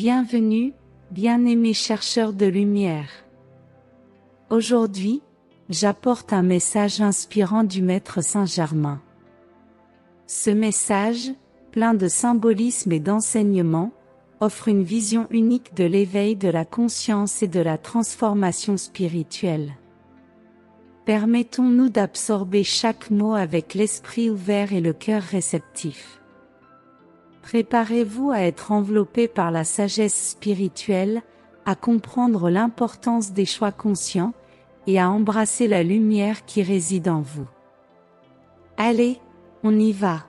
Bienvenue, bien-aimés chercheurs de lumière. Aujourd'hui, j'apporte un message inspirant du Maître Saint-Germain. Ce message, plein de symbolisme et d'enseignement, offre une vision unique de l'éveil de la conscience et de la transformation spirituelle. Permettons-nous d'absorber chaque mot avec l'esprit ouvert et le cœur réceptif. Préparez-vous à être enveloppé par la sagesse spirituelle, à comprendre l'importance des choix conscients, et à embrasser la lumière qui réside en vous. Allez, on y va.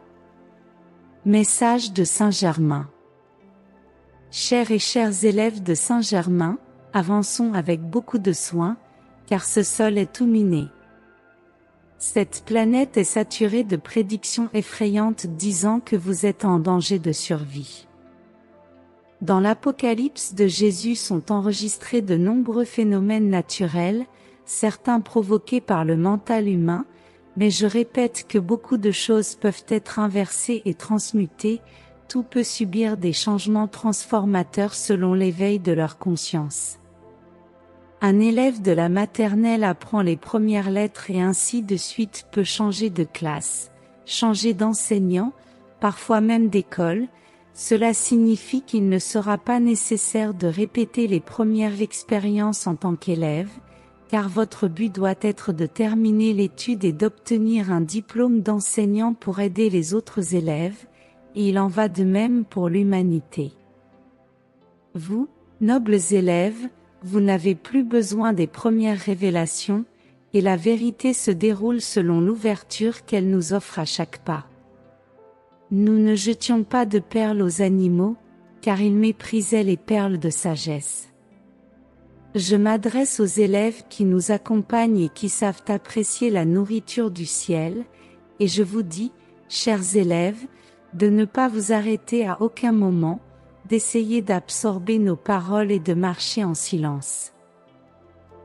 Message de Saint-Germain. Chers et chers élèves de Saint-Germain, avançons avec beaucoup de soin, car ce sol est tout miné. Cette planète est saturée de prédictions effrayantes disant que vous êtes en danger de survie. Dans l'Apocalypse de Jésus sont enregistrés de nombreux phénomènes naturels, certains provoqués par le mental humain, mais je répète que beaucoup de choses peuvent être inversées et transmutées, tout peut subir des changements transformateurs selon l'éveil de leur conscience. Un élève de la maternelle apprend les premières lettres et ainsi de suite peut changer de classe, changer d'enseignant, parfois même d'école. Cela signifie qu'il ne sera pas nécessaire de répéter les premières expériences en tant qu'élève, car votre but doit être de terminer l'étude et d'obtenir un diplôme d'enseignant pour aider les autres élèves, et il en va de même pour l'humanité. Vous, nobles élèves, vous n'avez plus besoin des premières révélations, et la vérité se déroule selon l'ouverture qu'elle nous offre à chaque pas. Nous ne jetions pas de perles aux animaux, car ils méprisaient les perles de sagesse. Je m'adresse aux élèves qui nous accompagnent et qui savent apprécier la nourriture du ciel, et je vous dis, chers élèves, de ne pas vous arrêter à aucun moment, d'essayer d'absorber nos paroles et de marcher en silence.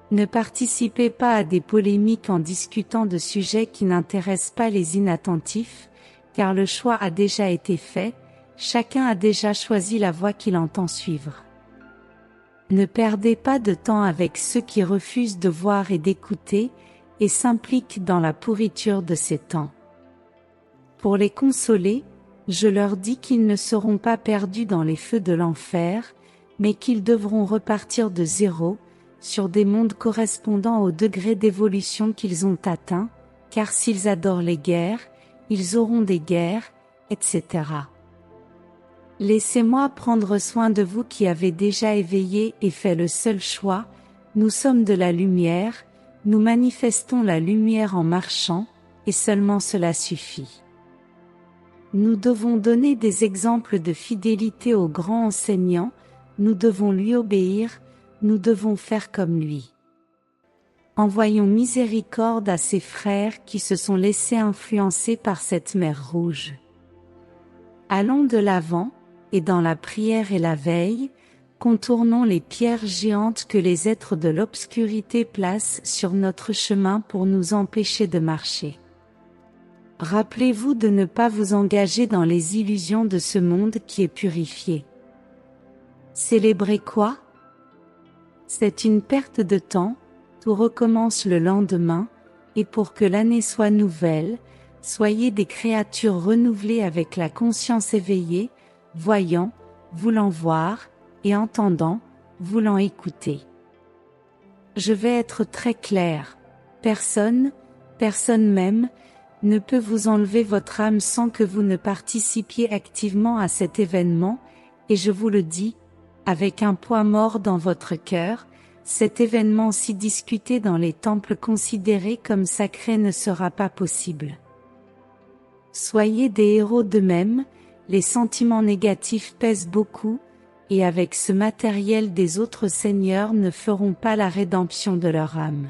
Ne participez pas à des polémiques en discutant de sujets qui n'intéressent pas les inattentifs, car le choix a déjà été fait, chacun a déjà choisi la voie qu'il entend suivre. Ne perdez pas de temps avec ceux qui refusent de voir et d'écouter, et s'impliquent dans la pourriture de ces temps. Pour les consoler, je leur dis qu'ils ne seront pas perdus dans les feux de l'enfer, mais qu'ils devront repartir de zéro, sur des mondes correspondant au degré d'évolution qu'ils ont atteint, car s'ils adorent les guerres, ils auront des guerres, etc. Laissez-moi prendre soin de vous qui avez déjà éveillé et fait le seul choix, nous sommes de la lumière, nous manifestons la lumière en marchant, et seulement cela suffit. Nous devons donner des exemples de fidélité au grand enseignant, nous devons lui obéir, nous devons faire comme lui. Envoyons miséricorde à ces frères qui se sont laissés influencer par cette mer rouge. Allons de l'avant, et dans la prière et la veille, contournons les pierres géantes que les êtres de l'obscurité placent sur notre chemin pour nous empêcher de marcher. Rappelez-vous de ne pas vous engager dans les illusions de ce monde qui est purifié. Célébrer quoi? C'est une perte de temps, tout recommence le lendemain, et pour que l'année soit nouvelle, soyez des créatures renouvelées avec la conscience éveillée, voyant, voulant voir, et entendant, voulant écouter. Je vais être très clair, personne même, ne peut vous enlever votre âme sans que vous ne participiez activement à cet événement, et je vous le dis, avec un poids mort dans votre cœur, cet événement si discuté dans les temples considérés comme sacrés ne sera pas possible. Soyez des héros d'eux-mêmes, les sentiments négatifs pèsent beaucoup, et avec ce matériel des autres seigneurs ne feront pas la rédemption de leur âme.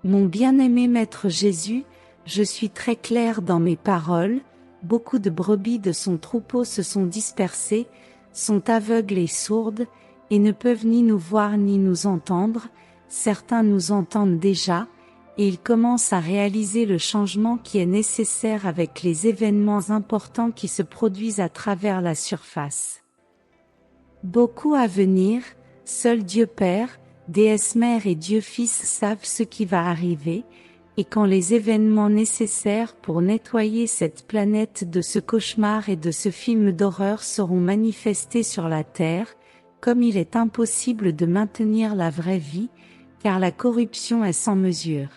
Mon bien-aimé Maître Jésus, je suis très clair dans mes paroles, beaucoup de brebis de son troupeau se sont dispersées, sont aveugles et sourdes, et ne peuvent ni nous voir ni nous entendre, certains nous entendent déjà, et ils commencent à réaliser le changement qui est nécessaire avec les événements importants qui se produisent à travers la surface. Beaucoup à venir, seul Dieu Père, Déesse Mère et Dieu Fils savent ce qui va arriver, et quand les événements nécessaires pour nettoyer cette planète de ce cauchemar et de ce film d'horreur seront manifestés sur la Terre, comme il est impossible de maintenir la vraie vie, car la corruption est sans mesure.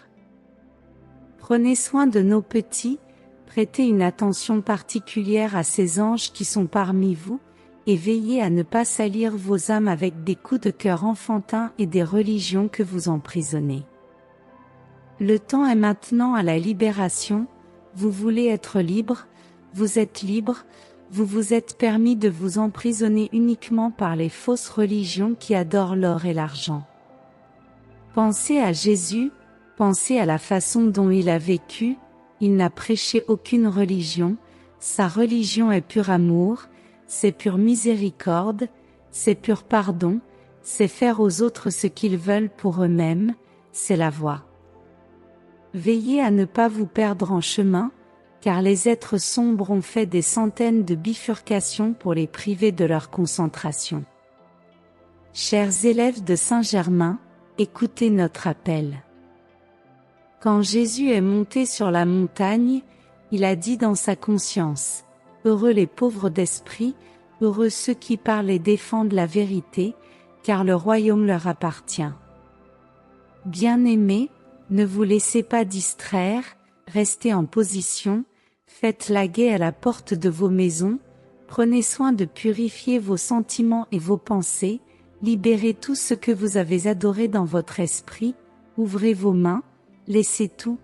Prenez soin de nos petits, prêtez une attention particulière à ces anges qui sont parmi vous, et veillez à ne pas salir vos âmes avec des coups de cœur enfantins et des religions que vous emprisonnez. Le temps est maintenant à la libération, vous voulez être libre, vous êtes libre, vous vous êtes permis de vous emprisonner uniquement par les fausses religions qui adorent l'or et l'argent. Pensez à Jésus, pensez à la façon dont il a vécu, il n'a prêché aucune religion, sa religion est pur amour, c'est pure miséricorde, c'est pur pardon, c'est faire aux autres ce qu'ils veulent pour eux-mêmes, c'est la voie. Veillez à ne pas vous perdre en chemin, car les êtres sombres ont fait des centaines de bifurcations pour les priver de leur concentration. Chers élèves de Saint-Germain, écoutez notre appel. Quand Jésus est monté sur la montagne, il a dit dans sa conscience, « Heureux les pauvres d'esprit, heureux ceux qui parlent et défendent la vérité, car le royaume leur appartient. » Bien-aimés, ne vous laissez pas distraire, restez en position, faites la guet à la porte de vos maisons, prenez soin de purifier vos sentiments et vos pensées, libérez tout ce que vous avez adoré dans votre esprit, ouvrez vos mains, laissez tout.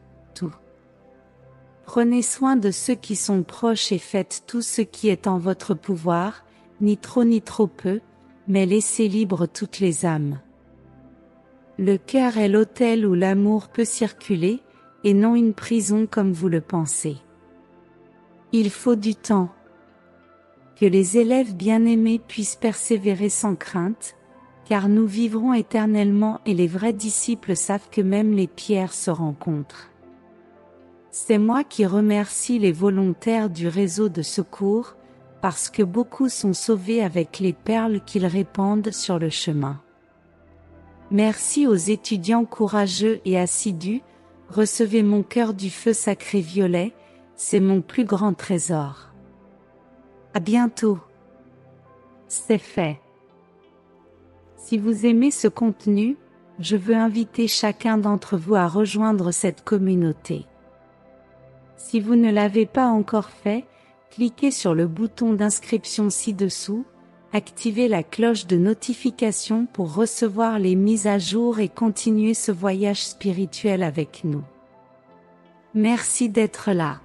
Prenez soin de ceux qui sont proches et faites tout ce qui est en votre pouvoir, ni trop ni trop peu, mais laissez libre toutes les âmes. Le cœur est l'autel où l'amour peut circuler, et non une prison comme vous le pensez. Il faut du temps. Que les élèves bien-aimés puissent persévérer sans crainte, car nous vivrons éternellement et les vrais disciples savent que même les pierres se rencontrent. C'est moi qui remercie les volontaires du réseau de secours, parce que beaucoup sont sauvés avec les perles qu'ils répandent sur le chemin. Merci aux étudiants courageux et assidus, recevez mon cœur du feu sacré violet, c'est mon plus grand trésor. À bientôt. C'est fait. Si vous aimez ce contenu, je veux inviter chacun d'entre vous à rejoindre cette communauté. Si vous ne l'avez pas encore fait, cliquez sur le bouton d'inscription ci-dessous, activez la cloche de notification pour recevoir les mises à jour et continuer ce voyage spirituel avec nous. Merci d'être là.